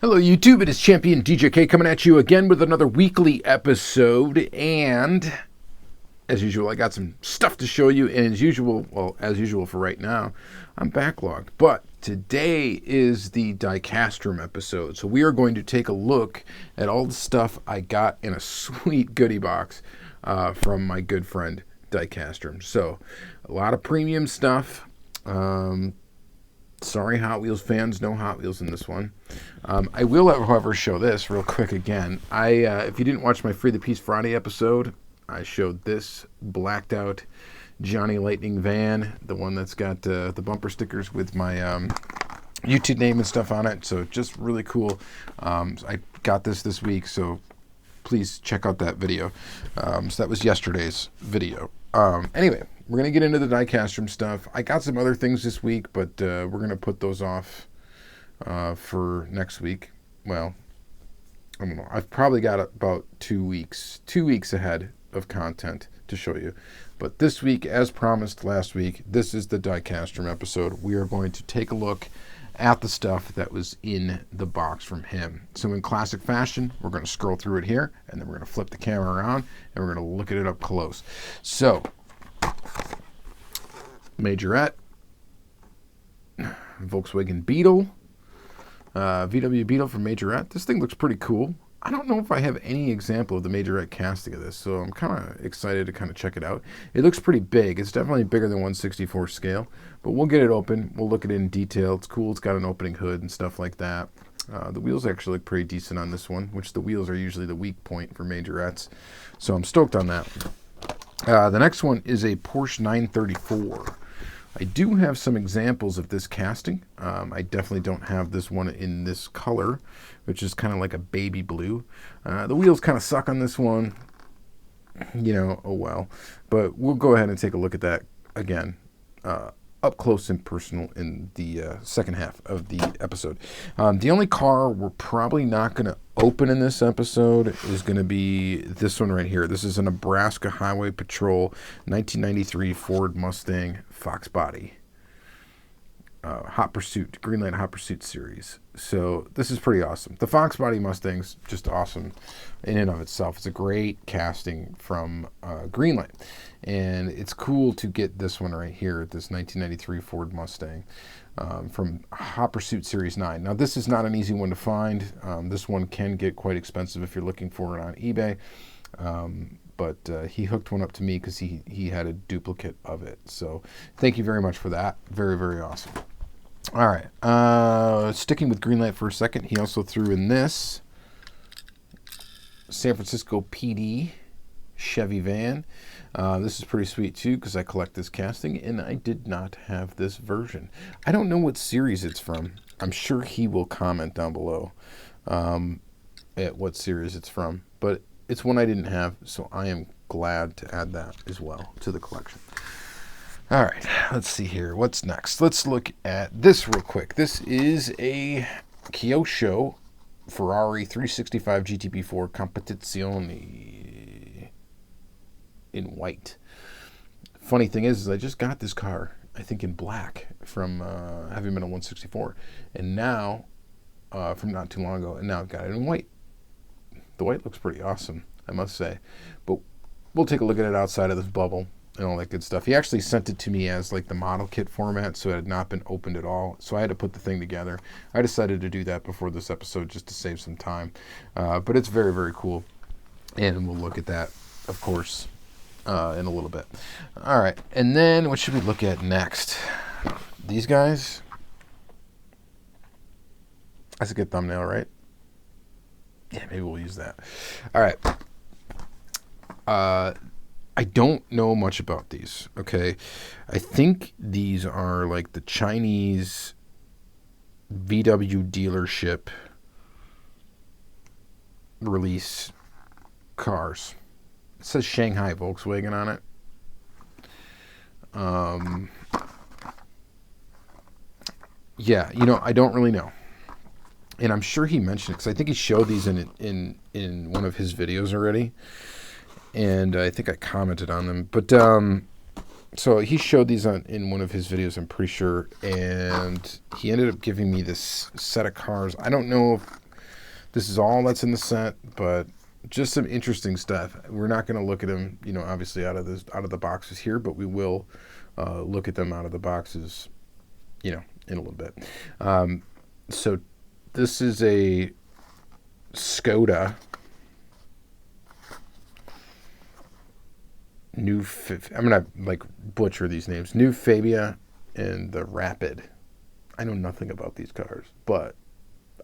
Hello YouTube, it is Championdjk coming at you again with another weekly episode, and as usual I got some stuff to show you, and as usual for right now, I'm backlogged. But today is the Diecastrum episode, so we are going to take a look at all the stuff I got in a sweet goodie box from my good friend Diecastrum. So, a lot of premium stuff. Sorry, Hot Wheels fans, no Hot Wheels in this one. I will, however, show this real quick again. If you didn't watch my Free the Peace Friday episode, I showed this blacked out Johnny Lightning van, the one that's got the bumper stickers with my YouTube name and stuff on it. So just really cool. I got this week, so please check out that video. So that was yesterday's video. Anyway, we're going to get into the Diecastrum stuff. I got some other things this week, but we're going to put those off for next week. Well, I don't know. I've probably got about 2 weeks ahead of content to show you. But this week, as promised last week, this is the Diecastrum episode. We are going to take a look at the stuff that was in the box from him. So in classic fashion, we're going to scroll through it here, and then we're going to flip the camera around, and we're going to look at it up close. So, Majorette, Volkswagen Beetle, VW Beetle from Majorette. This thing looks pretty cool. I don't know if I have any example of the Majorette casting of this, so I'm kind of excited to kind of check it out. It looks pretty big. It's definitely bigger than 1/64 scale, but we'll get it open. We'll look at it in detail. It's cool. It's got an opening hood and stuff like that. The wheels actually look pretty decent on this one, which the wheels are usually the weak point for Majorettes, so I'm stoked on that. The next one is a Porsche 934. I do have some examples of this casting. I definitely don't have this one in this color, which is kind of like a baby blue. The wheels kind of suck on this one. You know, oh well. But we'll go ahead and take a look at that again, up close and personal in the second half of the episode. The only car we're probably not going to open in this episode is going to be this one right here. This is a Nebraska Highway Patrol 1993 Ford Mustang Fox Body. Hot Pursuit, Greenlight Hot Pursuit series. So this is pretty awesome. The Fox Body Mustang's just awesome in and of itself. It's a great casting from Greenlight. And it's cool to get this one right here, this 1993 Ford Mustang from Hot Pursuit Series 9. Now this is not an easy one to find. This one can get quite expensive if you're looking for it on eBay. But he hooked one up to me because he had a duplicate of it. So thank you very much for that. Very, very awesome. All right. Sticking with Greenlight for a second, he also threw in this San Francisco PD Chevy van. This is pretty sweet too because I collect this casting, and I did not have this version. I don't know what series it's from. I'm sure he will comment down below at what series it's from, but it's one I didn't have, so I am glad to add that as well to the collection. All right, let's see here. What's next? Let's look at this real quick. This is a Kyosho Ferrari 365 GTB4 Competizione in white. Funny thing is I just got this car, I think in black, from Heavy Metal 164, and now, from not too long ago, and now I've got it in white. The white looks pretty awesome, I must say. But we'll take a look at it outside of this bubble and all that good stuff. He actually sent it to me as like the model kit format, so it had not been opened at all. So I had to put the thing together. I decided to do that before this episode just to save some time. But it's very, very cool. And we'll look at that, of course, in a little bit. All right. And then what should we look at next? These guys. That's a good thumbnail, right? Yeah, maybe we'll use that. All right. I don't know much about these, okay? I think these are like the Chinese VW dealership release cars. It says Shanghai Volkswagen on it. Yeah, you know, I don't really know. And I'm sure he mentioned it because I think he showed these in one of his videos already. And I think I commented on them. But so he showed these in one of his videos, I'm pretty sure. And he ended up giving me this set of cars. I don't know if This is all that's in the set, but just some interesting stuff. We're not going to look at them, obviously out of the boxes here, but we will look at them out of the boxes, in a little bit. So this is a Skoda I'm gonna butcher these names. New Fabia and the Rapid. I know nothing about these cars, but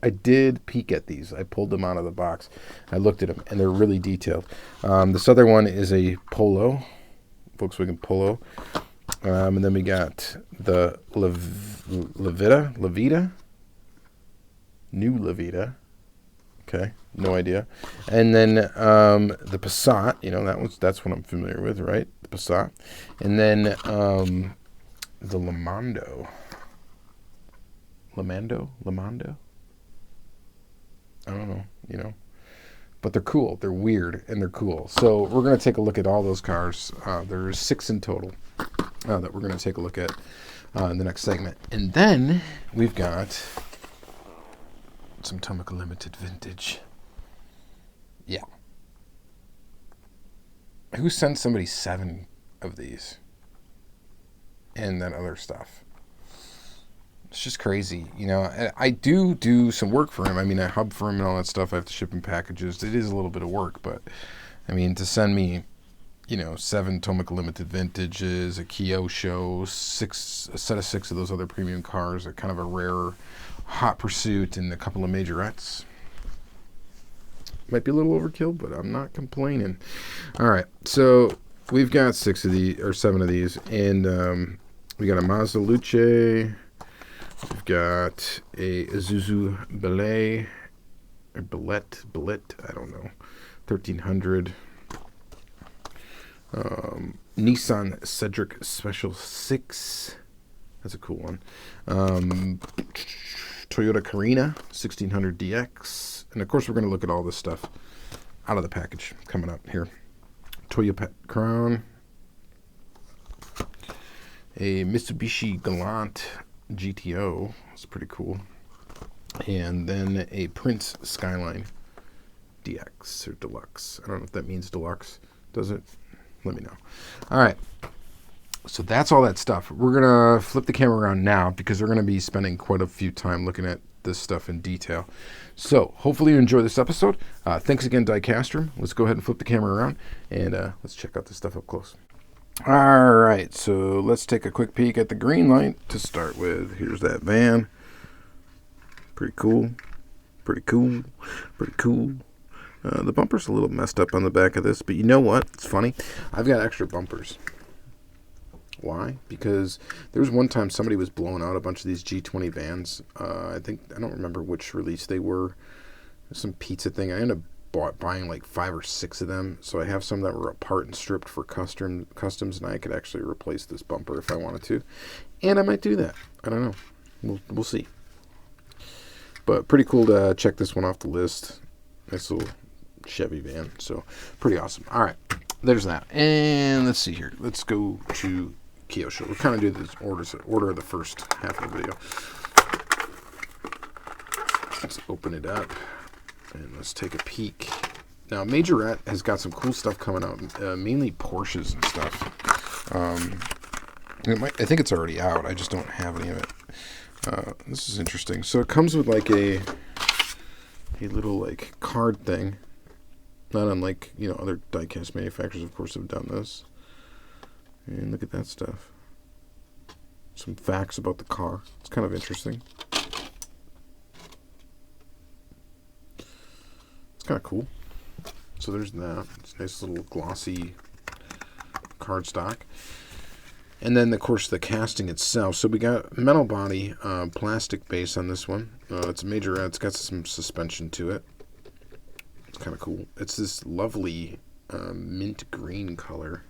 I did peek at these. I pulled them out of the box. I looked at them, and they're really detailed. This other one is a Polo, Volkswagen Polo. And then we got the Levita, new Levita. Okay, no idea. And then the Passat, that's what I'm familiar with, right? The Passat. And then the Lamando. I don't know, But they're cool. They're weird, and they're cool. So we're going to take a look at all those cars. There's 6 in total that we're going to take a look at in the next segment. And then we've got some Tomica Limited Vintage. Yeah. Who sent somebody 7 of these? And then other stuff. It's just crazy, I do some work for him. I mean, I hub for him and all that stuff. I have to ship him packages. It is a little bit of work, but I mean, to send me, 7 Tomica Limited Vintages, a Kyosho, a set of 6 of those other premium cars, a kind of a rare Hot Pursuit, and a couple of majorettes. Might be a little overkill, but I'm not complaining. All right, so we've got 7 of these, and we got a Mazda Luce. We've got a Isuzu Belay, or Billet, I don't know, 1300. Nissan Cedric Special 6. That's a cool one. Toyota Karina 1600 DX. And of course, we're going to look at all this stuff out of the package coming up here. Toyota Crown. A Mitsubishi Galant GTO. It's pretty cool. And then a Prince Skyline DX or Deluxe. I don't know if that means Deluxe. Does it? Let me know. All right. So that's all that stuff. We're going to flip the camera around now because we're going to be spending quite a few time looking at this stuff in detail. So hopefully you enjoy this episode. Thanks again, Diecastrum. Let's go ahead and flip the camera around and let's check out this stuff up close. All right, so let's take a quick peek at the Greenlight to start with. Here's that van. Pretty cool. The bumper's a little messed up on the back of this, but you know what? It's funny. I've got extra bumpers. Why? Because there was one time somebody was blowing out a bunch of these G20 vans. I don't remember which release they were. Some pizza thing. I ended up buying like 5 or 6 of them. So I have some that were apart and stripped for customs, and I could actually replace this bumper if I wanted to. And I might do that. I don't know. We'll see. But pretty cool to check this one off the list. Nice little Chevy van. So pretty awesome. All right. There's that. And let's see here. Let's go to Kyosho. We'll kind of do this order of the first half of the video. Let's open it up and let's take a peek. Now, Majorette has got some cool stuff coming out, mainly Porsches and stuff. I think it's already out. I just don't have any of it. This is interesting. So it comes with like a little like card thing. Not unlike, other diecast manufacturers, of course, have done this. And look at that stuff. Some facts about the car. It's kind of interesting. It's kind of cool. So there's that. It's a nice little glossy cardstock. And then, of course, the casting itself. So we got metal body, plastic base on this one. It's a Majorette. It's got some suspension to it. It's kind of cool. It's this lovely mint green color.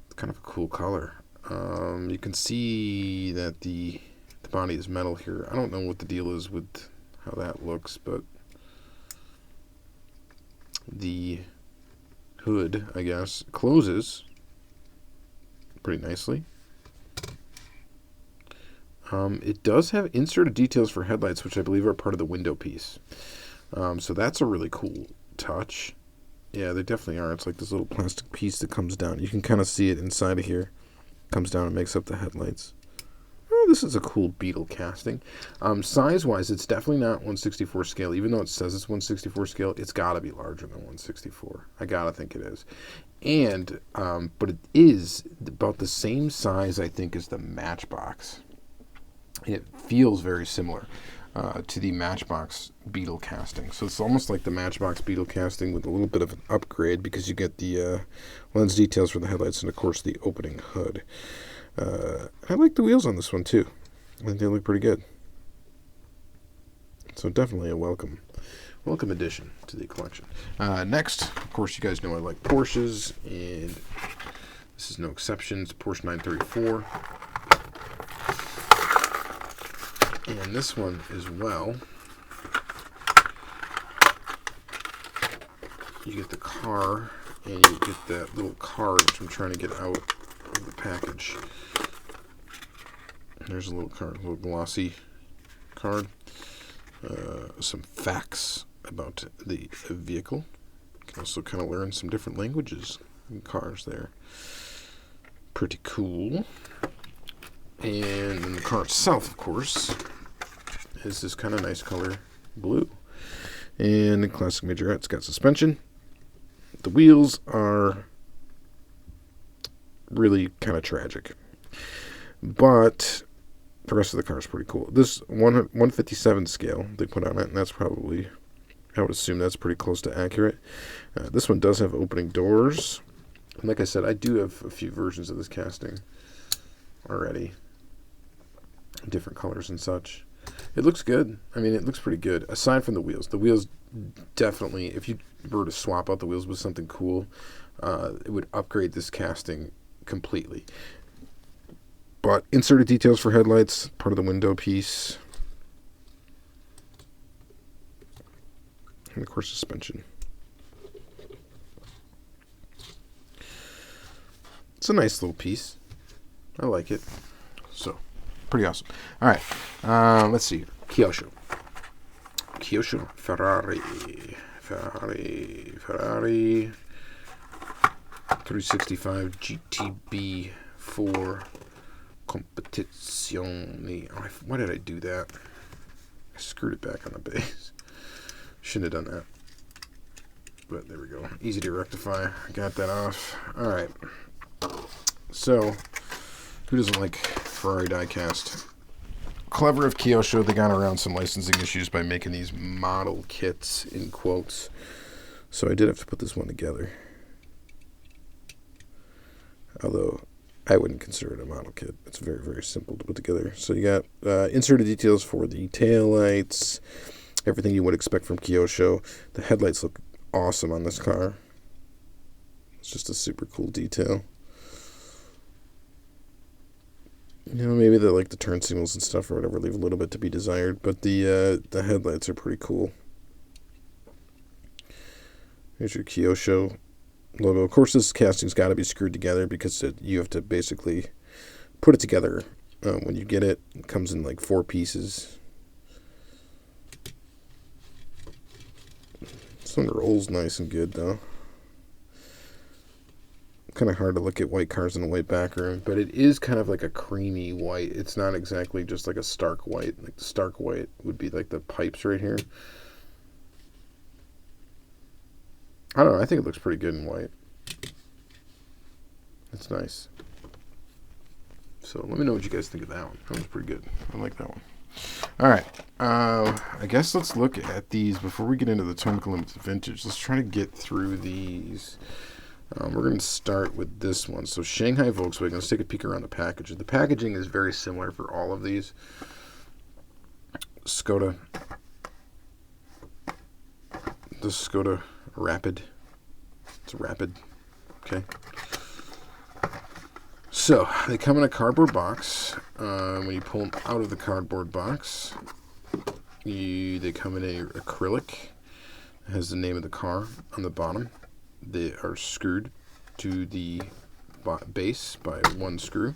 It's kind of a cool color. You can see that the body is metal here. I don't know what the deal is with how that looks, but the hood, I guess, closes pretty nicely. It does have inserted details for headlights, which I believe are part of the window piece. So that's a really cool touch. Yeah, they definitely are. It's like this little plastic piece that comes down. You can kind of see it inside of here. Comes down and makes up the headlights. Oh, this is a cool Beetle casting. Size-wise, it's definitely not 1/64 scale. Even though it says it's 1/64 scale, it's got to be larger than 1/64. I got to think it is. And, but it is about the same size, I think, as the Matchbox. It feels very similar to the Matchbox Beetle casting. So it's almost like the Matchbox Beetle casting with a little bit of an upgrade because you get the lens details for the headlights and, of course, the opening hood. I like the wheels on this one, too. I think they look pretty good. So definitely a welcome addition to the collection. Next, of course, you guys know I like Porsches, and this is no exception. It's Porsche 934. And this one as well, you get the car, and you get that little card, which I'm trying to get out of the package. There's a little card, a little glossy card. Some facts about the vehicle. You can also kind of learn some different languages in cars there. Pretty cool. And then the car itself, of course, is this kind of nice color blue. And the classic majorette's got suspension. The wheels are really kind of tragic. But the rest of the car is pretty cool. This 157 scale they put on it, and that's probably, I would assume that's pretty close to accurate. This one does have opening doors. And like I said, I do have a few versions of this casting already. Different colors and such. It looks good. I mean, it looks pretty good. Aside from the wheels. The wheels definitely, if you were to swap out the wheels with something cool, it would upgrade this casting completely. But inserted details for headlights, part of the window piece. And of course, suspension. It's a nice little piece. I like it. So, pretty awesome. All right, let's see. Kyosho, Ferrari, 365 GTB 4 Competizione. Oh, why did I do that? I screwed it back on the base. Shouldn't have done that. But there we go. Easy to rectify. I got that off. All right. So, who doesn't like Ferrari diecast? Clever of Kyosho, they got around some licensing issues by making these model kits, in quotes. So I did have to put this one together. Although, I wouldn't consider it a model kit. It's very, very simple to put together. So you got inserted details for the taillights, everything you would expect from Kyosho. The headlights look awesome on this car. It's just a super cool detail. You know, maybe the turn signals and stuff or whatever leave a little bit to be desired, but the headlights are pretty cool. Here's your Kyosho logo. Of course, this casting's got to be screwed together because you have to basically put it together when you get it. It comes in 4 pieces. This one rolls nice and good, though. Kind of hard to look at white cars in a white background, but it is kind of like a creamy white. It's not exactly just like a stark white. Like the stark white would be like the pipes right here. I don't know. I think it looks pretty good in white. It's nice. So let me know what you guys think of that one. That one's pretty good. I like that one. All right. I guess let's look at these before we get into the Tomica Limited Vintage. Let's try to get through these. We're going to start with this one. So Shanghai Volkswagen. Let's take a peek around the package. The packaging is very similar for all of these. Skoda. The Skoda Rapid. It's a Rapid. Okay. So they come in a cardboard box. When you pull them out of the cardboard box, they come in a acrylic. It has the name of the car on the bottom. They are screwed to the base by one screw.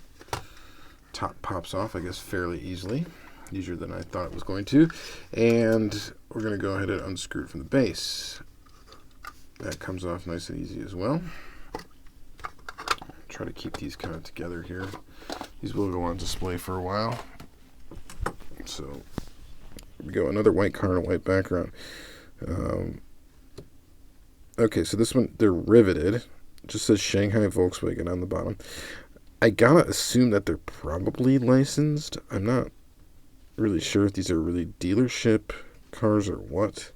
Top pops off, I guess, fairly easily. Easier than I thought it was going to. And we're going to go ahead and unscrew it from the base. That comes off nice and easy as well. Try to keep these kind of together here. These will go on display for a while. So here we go, another white car and a white background. Okay, so this one, they're riveted. It just says Shanghai Volkswagen on the bottom. I gotta assume that they're probably licensed. I'm not really sure if these are really dealership cars or what.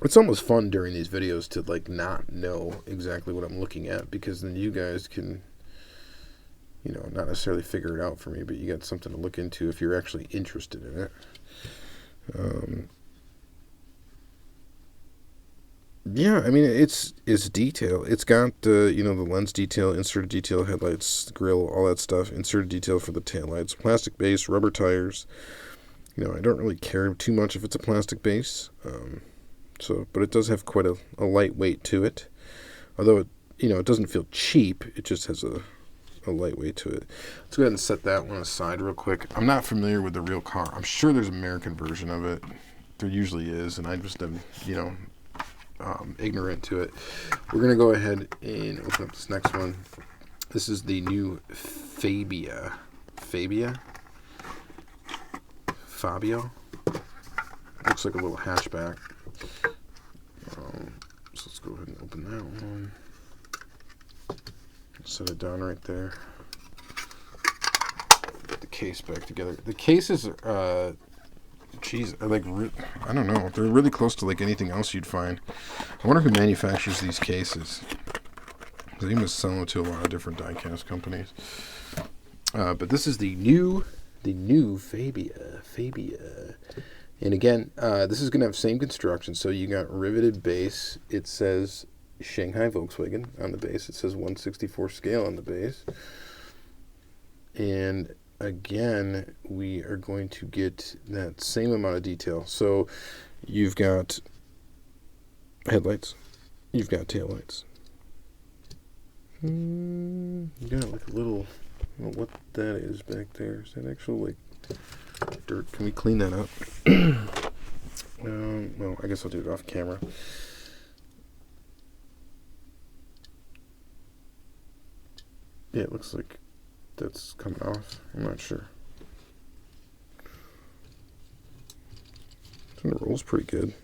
It's almost fun during these videos to like not know exactly what I'm looking at, because then you guys can, you know, not necessarily figure it out for me, but you got something to look into if you're actually interested in it. Yeah, I mean, it's detail. It's got, you know, the lens detail, inserted detail, headlights, grille, all that stuff, inserted detail for the taillights, plastic base, rubber tires. You know, I don't really care too much if it's a plastic base. But it does have quite a light weight to it. Although, it doesn't feel cheap. It just has a light weight to it. Let's go ahead and set that one aside real quick. I'm not familiar with the real car. I'm sure there's an American version of it. There usually is, and I just am, ignorant to it. We're going to go ahead and open up this next one. This is the new Fabia. Fabia? Looks like a little hatchback. So let's go ahead and open that one. Set it down right there. Get the case back together. The cases are like, I don't know. They're really close to like anything else you'd find. I wonder who manufactures these cases. They must sell them to a lot of different diecast companies. But this is the new Fabia. And again, this is going to have same construction. So you got riveted base. It says Shanghai Volkswagen on the base. It says 1/64 scale on the base. And again, we are going to get that same amount of detail. So you've got headlights. You've got taillights. You got like a little, I don't know what that is back there. Is that actual like dirt? Can we clean that up? Well, I guess I'll do it off camera. Yeah, it looks like that's coming off. I'm not sure. I think it rolls pretty good.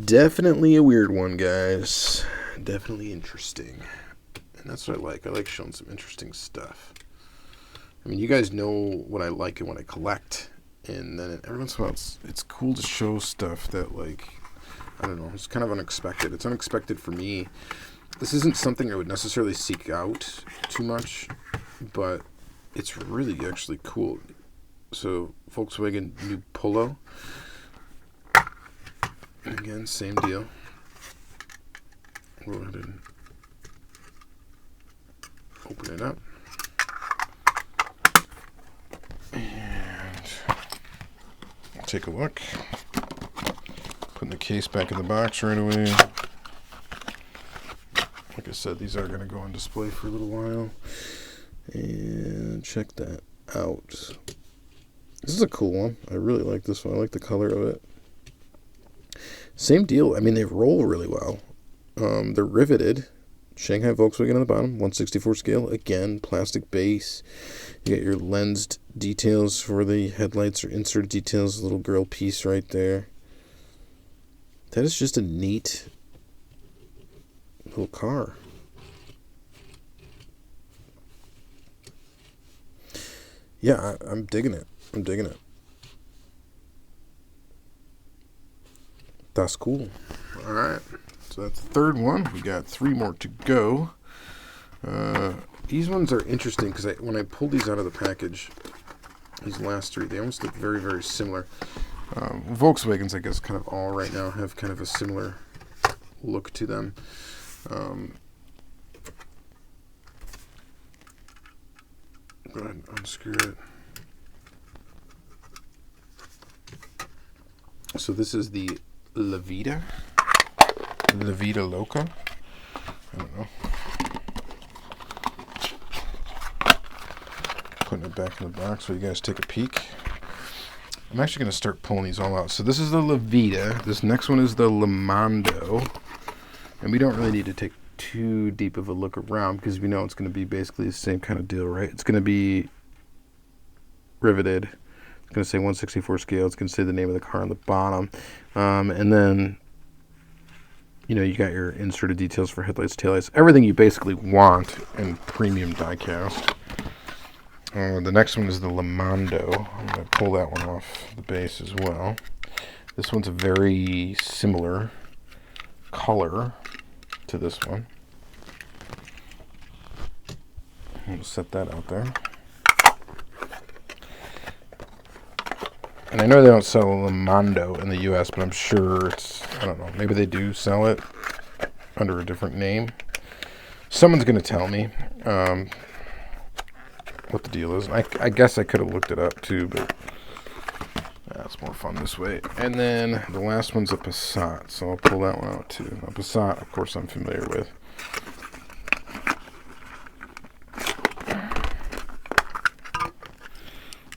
Definitely a weird one, guys. Definitely interesting. And that's what I like. I like showing some interesting stuff. I mean, you guys know what I like and what I collect. And then every once in a while, it's cool to show stuff that, like, I don't know, it's kind of unexpected. It's unexpected for me. This isn't something I would necessarily seek out too much, but it's really actually cool. So, Volkswagen new Polo. Again, same deal. Go ahead and open it up. And take a look. Putting the case back in the box right away. Like I said, these are going to go on display for a little while. And check that out. This is a cool one. I really like this one. I like the color of it. Same deal. I mean, they roll really well. They're riveted. Shanghai Volkswagen on the bottom, 1/64 scale. Again, plastic base. You got your lensed details for the headlights or insert details. Little grill piece right there. That is just a neat little car. Yeah, I'm digging it. I'm digging it. That's cool. All right. So that's the third one. We got 3 more to go. These ones are interesting because when I pulled these out of the package, these last 3, they almost look very, very similar. Volkswagens, I guess, kind of all right now have kind of a similar look to them. Go ahead and unscrew it. So this is the La Vida Loca. I don't know. Putting it back in the box so you guys take a peek. I'm actually going to start pulling these all out. So this is the La Vida. This next one is the Le Mondo. And we don't really need to take too deep of a look around because we know it's going to be basically the same kind of deal, right? It's going to be riveted. It's going to say 1/64 scale. It's going to say the name of the car on the bottom. And then, you know, you got your inserted details for headlights, taillights, everything you basically want in premium diecast. The next one is the Le Mondo. I'm going to pull that one off the base as well. This one's a very similar color to this one. We'll set that out there. And I know they don't sell a Le Mondo in the US, but I'm sure it's, I don't know, maybe they do sell it under a different name. Someone's going to tell me what the deal is. I guess I could have looked it up too, but that's more fun this way. And then the last one's a Passat, so I'll pull that one out too. A Passat, of course, I'm familiar with.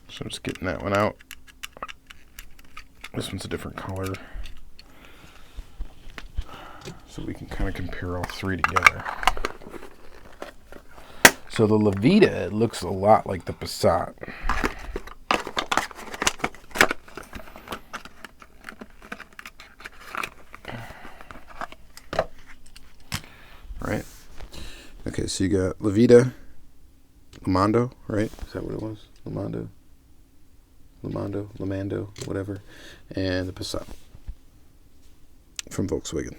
So I'm just getting that one out. This one's a different color, so we can kind of compare all three together. So the La Vida, it looks a lot like the Passat. Right? Okay, so you got La Vida, Le Mondo, right? Is that what it was? Le Mondo, whatever. And the Passat from Volkswagen.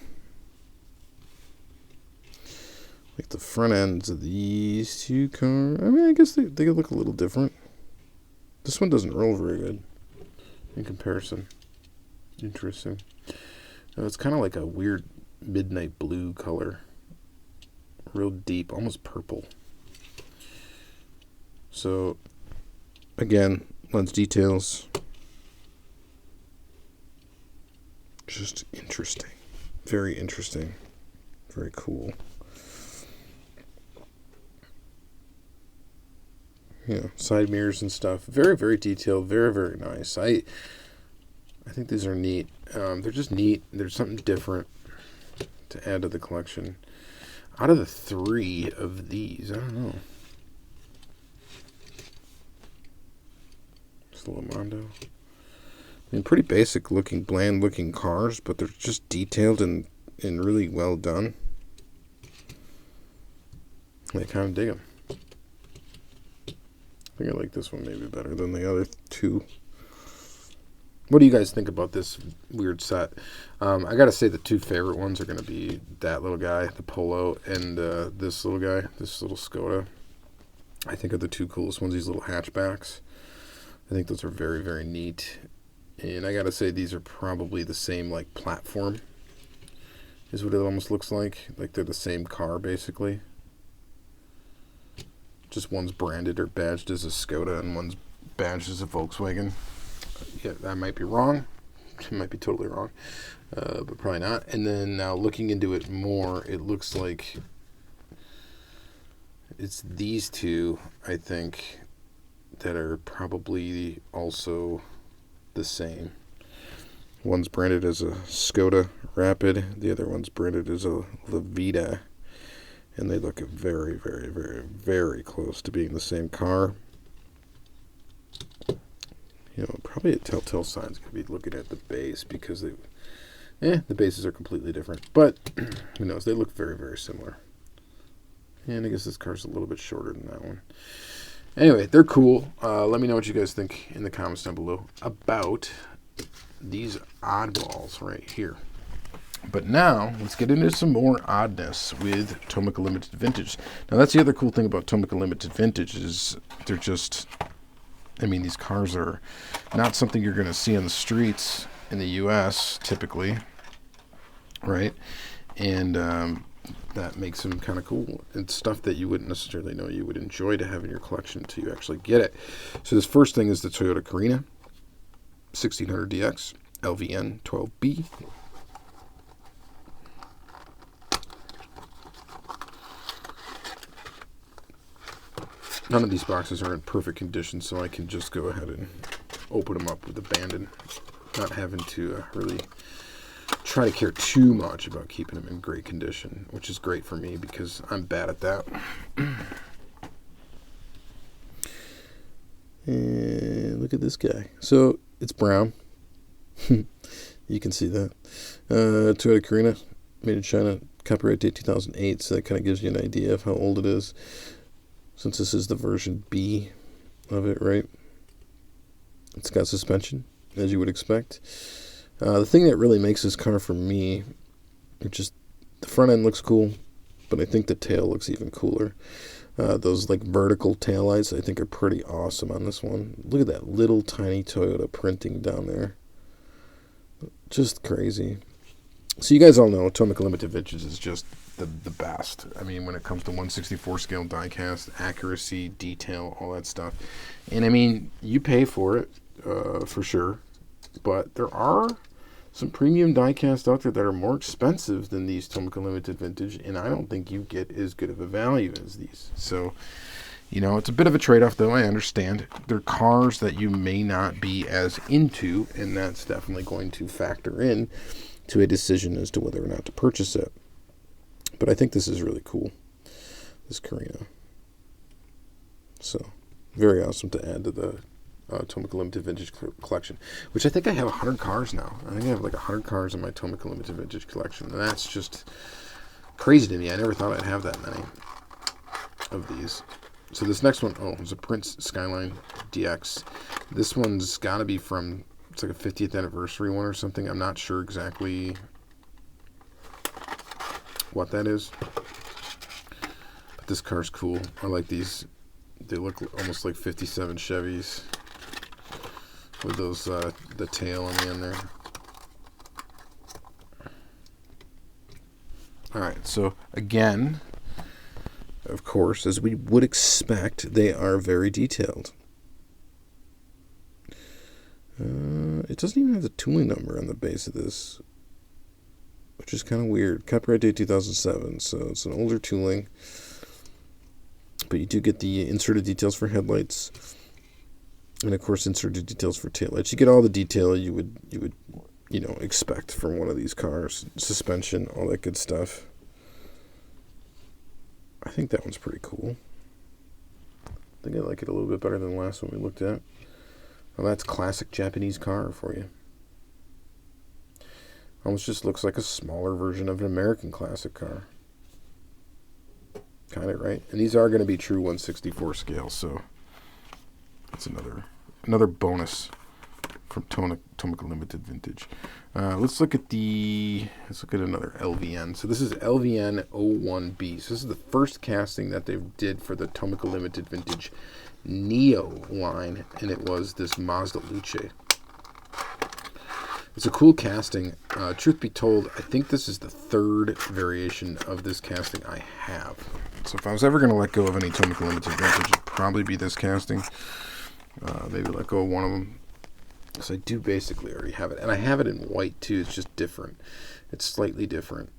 Like the front ends of these two cars, I mean, I guess they look a little different. This one doesn't roll very good in comparison. Interesting. It's kind of like a weird midnight blue color. Real deep, almost purple. So, again, lens details. Just interesting. Very interesting. Very cool. Yeah, side mirrors and stuff. Very, very detailed. Very, very nice. I think these are neat. They're just neat. There's something different to add to the collection. Out of the three of these, I don't know. It's the Le Mondo. I mean, pretty basic looking, bland looking cars, but they're just detailed and really well done. I kind of dig them. I think I like this one maybe better than the other two. What do you guys think about this weird set? I gotta say the two favorite ones are gonna be that little guy, the Polo, and this little guy, this little Skoda. I think are the two coolest ones, these little hatchbacks. I think those are very, very neat. And I gotta say these are probably the same like platform, is what it almost looks like. Like they're the same car basically. Just one's branded or badged as a Skoda and one's badged as a Volkswagen. Yeah, that might be wrong. It might be totally wrong, but probably not. And then now looking into it more, it looks like it's these two, I think, that are probably also the same. One's branded as a Skoda Rapid. The other one's branded as a La Vida. And they look very, very, very, very close to being the same car. You know, probably a telltale sign's going to be looking at the base because the bases are completely different. But who knows? They look very, very similar. And I guess this car's a little bit shorter than that one. Anyway, they're cool. Let me know what you guys think in the comments down below about these oddballs right here. But now, let's get into some more oddness with Tomica Limited Vintage. Now, that's the other cool thing about Tomica Limited Vintage is they're just, I mean, these cars are not something you're going to see on the streets in the U.S. typically, right? And that makes them kind of cool. It's stuff that you wouldn't necessarily know you would enjoy to have in your collection until you actually get it. So this first thing is the Toyota Karina 1600 DX LVN 12B. None of these boxes are in perfect condition, so I can just go ahead and open them up with abandon, not having to really try to care too much about keeping them in great condition, which is great for me because I'm bad at that. And look at this guy. So it's brown. You can see that. Toyota Karina, made in China, copyright date 2008, so that kind of gives you an idea of how old it is, since this is the version B of it, right? It's got suspension, as you would expect. The thing that really makes this car for me, just the front end looks cool, but I think the tail looks even cooler. Those like vertical taillights I think are pretty awesome on this one. Look at that little tiny Toyota printing down there. Just crazy. So you guys all know Tomica Limited Vintage is just the best. I mean, when it comes to 1/64 scale die-cast, accuracy, detail, all that stuff. And I mean, you pay for it, for sure. But there are some premium die-cast out there that are more expensive than these Tomica Limited Vintage, and I don't think you get as good of a value as these. So, you know, it's a bit of a trade-off, though. I understand. They're cars that you may not be as into, and that's definitely going to factor in to a decision as to whether or not to purchase it. But I think this is really cool, this Karina. So, very awesome to add to the Tomica Limited Vintage collection, which I think I have 100 cars now. I think I have like 100 cars in my Tomica Limited Vintage collection, and that's just crazy to me. I never thought I'd have that many of these. So this next one, it's a Prince Skyline DX. This one's got to be from, it's like a 50th anniversary one or something. I'm not sure exactly what that is, but this car's cool. I like these. They look almost like 57 Chevys with those the tail on the end there. All right, so again, of course, as we would expect, they are very detailed. It doesn't even have the tooling number on the base of this, which is kind of weird. Copyright date 2007, so it's an older tooling. But you do get the inserted details for headlights, and of course inserted details for taillights. You get all the detail you would expect from one of these cars. Suspension, all that good stuff. I think that one's pretty cool. I think I like it a little bit better than the last one we looked at. Well, that's classic Japanese car for you. Almost just looks like a smaller version of an American classic car. Kind of, right? And these are going to be true 1/64 scale, so that's another bonus from Tomica Limited Vintage. Let's look at another LVN. So this is LVN 01B. So this is the first casting that they did for the Tomica Limited Vintage Neo line, and it was this Mazda Luce. It's a cool casting. Truth be told, I think this is the third variation of this casting I have. So if I was ever going to let go of any Tomica Limited Vintage, it'd probably be this casting. Maybe let go of one of them, because I do basically already have it. And I have it in white too. It's just different. It's slightly different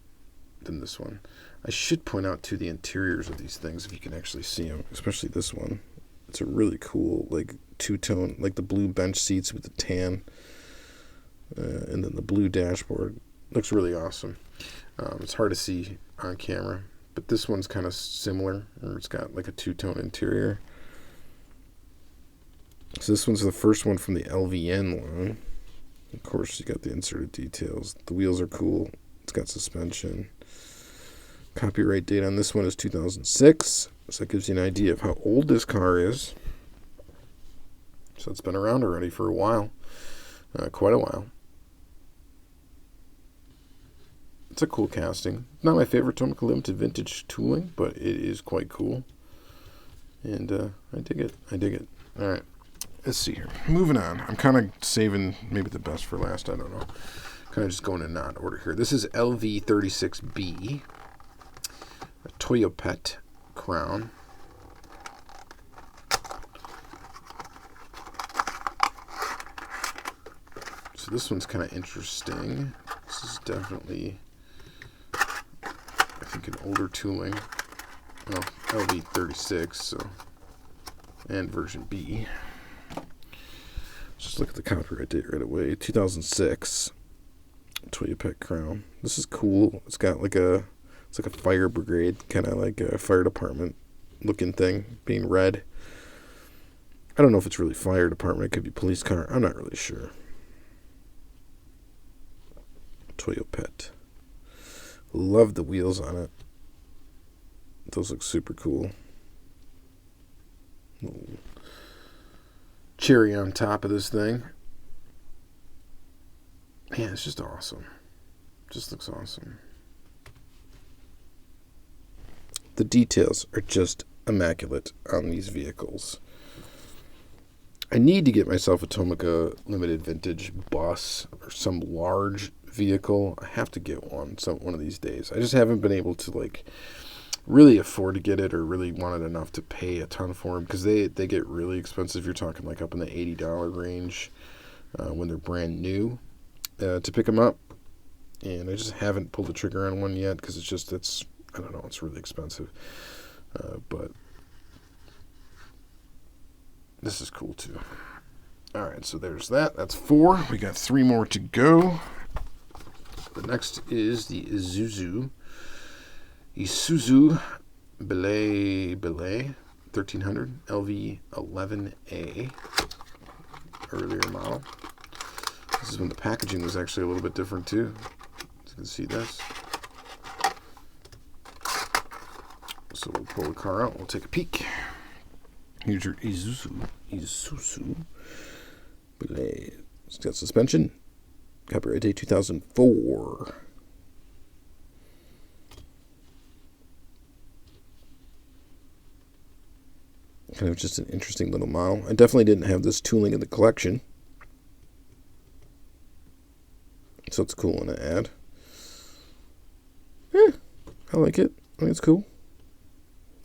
than this one. I should point out too the interiors of these things, if you can actually see them, especially this one. It's a really cool, like, two-tone, like the blue bench seats with the tan. And then the blue dashboard. Looks really awesome. It's hard to see on camera, but this one's kind of similar, or it's got like a two-tone interior. So this one's the first one from the LVN line. Of course, you got the inserted details. The wheels are cool. It's got suspension. Copyright date on this one is 2006, so that gives you an idea of how old this car is. So it's been around already for a while, quite a while. It's a cool casting. Not my favorite Tomica Limited Vintage tooling, but it is quite cool. And I dig it. I dig it. All right. Let's see here. Moving on. I'm kind of saving maybe the best for last. I don't know. Kind of just going in not order here. This is LV36B. A Toyopet Crown. So this one's kind of interesting. This is definitely, I think, an older tooling. Well, LV36, so, and version B. Just Just look at the copyright date right away. 2006. Toyota Crown. This is cool. It's got like a fire brigade, kind of like a fire department looking thing, being red. I don't know if it's really fire department. It could be police car. I'm not really sure. Toyota. Love the wheels on it. Those look super cool. Little cherry on top of this thing. Yeah, it's just awesome. Just looks awesome. The details are just immaculate on these vehicles. I need to get myself a Tomica limited vintage bus or some large vehicle. I have to get one of these days. I just haven't been able to really afford to get it or really want it enough to pay a ton for them because they get really expensive. You're talking like up in the $80 range when they're brand new to pick them up. And I just haven't pulled the trigger on one yet because it's I don't know, it's really expensive. But this is cool too. All right, so there's that. That's 4. We got 3 more to go. The next is the Isuzu Belay 1300 LV11A, earlier model. This is when the packaging was actually a little bit different too. You can see this. So we'll pull the car out. We'll take a peek. Here's your Isuzu Belay. It's got suspension. Copyright date 2004. Kind of just an interesting little model. I definitely didn't have this tooling in the collection, so it's a cool one to add. I like it. I think it's cool.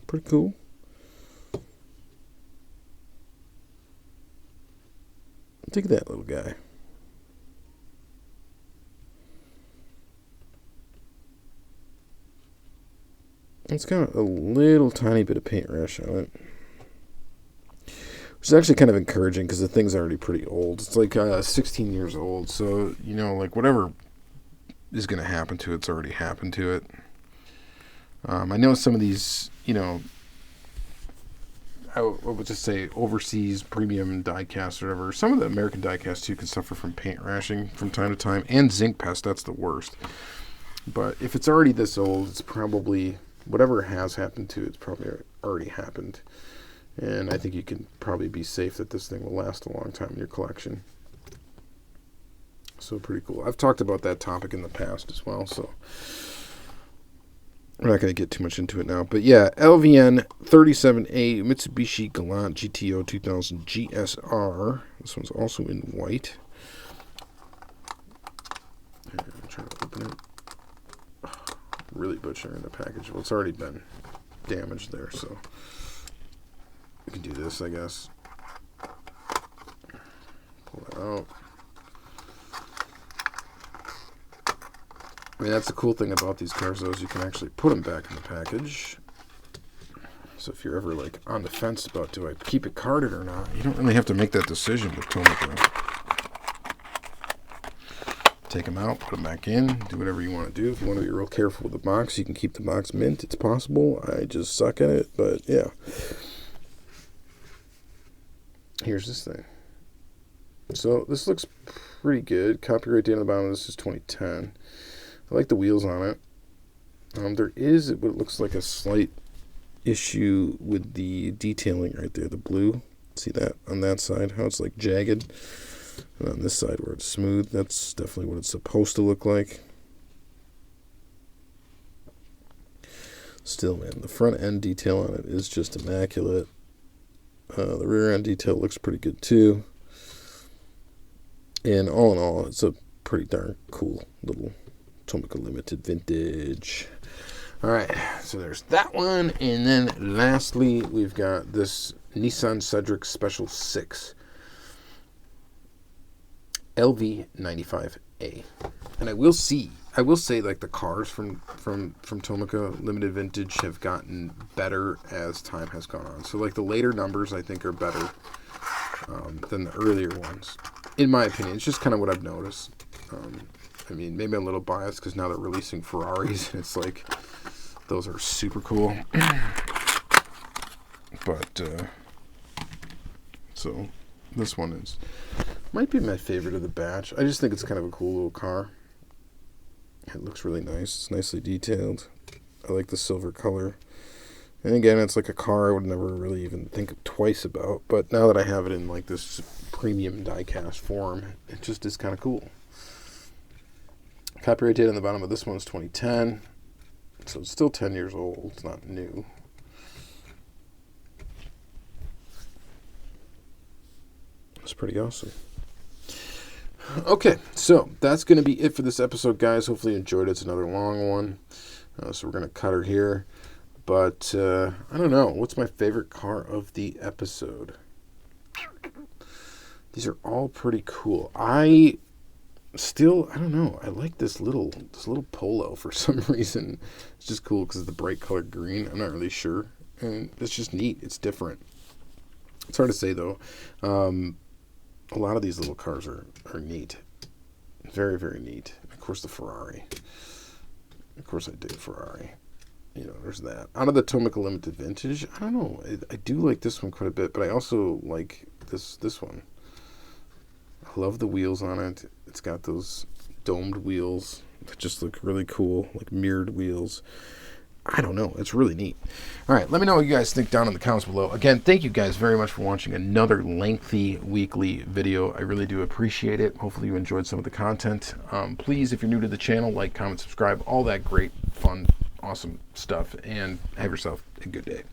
Pretty cool. Look at that little guy. It's got a little tiny bit of paint rash on it, which is actually kind of encouraging because the thing's already pretty old. It's like 16 years old, so like whatever is going to happen to it's already happened to it. I know some of these, I would just say overseas premium diecast or whatever. Some of the American diecast too can suffer from paint rashing from time to time, and zinc pest. That's the worst. But if it's already this old, it's probably whatever has happened to it's probably already happened. And I think you can probably be safe that this thing will last a long time in your collection. So pretty cool. I've talked about that topic in the past as well, so we're not going to get too much into it now. But yeah, LVN 37A Mitsubishi Galant GTO 2000 GSR. This one's also in white. And I'm trying to open it. Really butchering the package. Well, it's already been damaged there, so we can do this, I guess. Pull that out. I mean, that's the cool thing about these cars, though, is you can actually put them back in the package. So if you're ever on the fence about do I keep it carded or not, you don't really have to make that decision with Tomica. Take them out, put them back in, do whatever you want to do. If you want to be real careful with the box, you can keep the box mint. It's possible. I just suck at it, but yeah. Here's this thing. So this looks pretty good. Copyright date on the bottom of this is 2010. I like the wheels on it. There is what looks like a slight issue with the detailing right there, the blue. See that on that side, how it's like jagged? And on this side where it's smooth, that's definitely what it's supposed to look like. Still, man, the front end detail on it is just immaculate. The rear end detail looks pretty good too. And all in all, it's a pretty darn cool little Tomica Limited Vintage. Alright, so there's that one. And then lastly, we've got this Nissan Cedric Special 6. LV95A. And I will say the cars from Tomica Limited Vintage have gotten better as time has gone on. So the later numbers I think are better than the earlier ones. in my opinion. It's just kind of what I've noticed. I mean, maybe I'm a little biased because now they're releasing Ferraris, and it's like, those are super cool. But, so, this one might be my favorite of the batch. I just think it's kind of a cool little car. It looks really nice. It's nicely detailed. I like the silver color. And again, it's like a car I would never really even think twice about. But now that I have it in like this premium diecast form, it just is kind of cool. Copyright date on the bottom of this one is 2010. So it's still 10 years old. It's not new. It's pretty awesome. Okay, so that's going to be it for this episode, guys. Hopefully you enjoyed it. It's another long one. So we're going to cut her here. But I don't know. What's my favorite car of the episode? These are all pretty cool. I don't know. I like this little Polo for some reason. It's just cool because of the bright colored green. I'm not really sure. And it's just neat. It's different. It's hard to say, though. A lot of these little cars are neat. Very, very neat. Of course, the Ferrari. Of course, I dig Ferrari. You know, there's that. Out of the Tomica Limited Vintage, I don't know. I do like this one quite a bit, but I also like this one. I love the wheels on it. It's got those domed wheels that just look really cool, like mirrored wheels. I don't know. It's really neat. All right, let me know what you guys think down in the comments below. Again, thank you guys very much for watching another lengthy weekly video. I really do appreciate it. Hopefully you enjoyed some of the content. Please, if you're new to the channel, like, comment, subscribe, all that great, fun, awesome stuff, and have yourself a good day.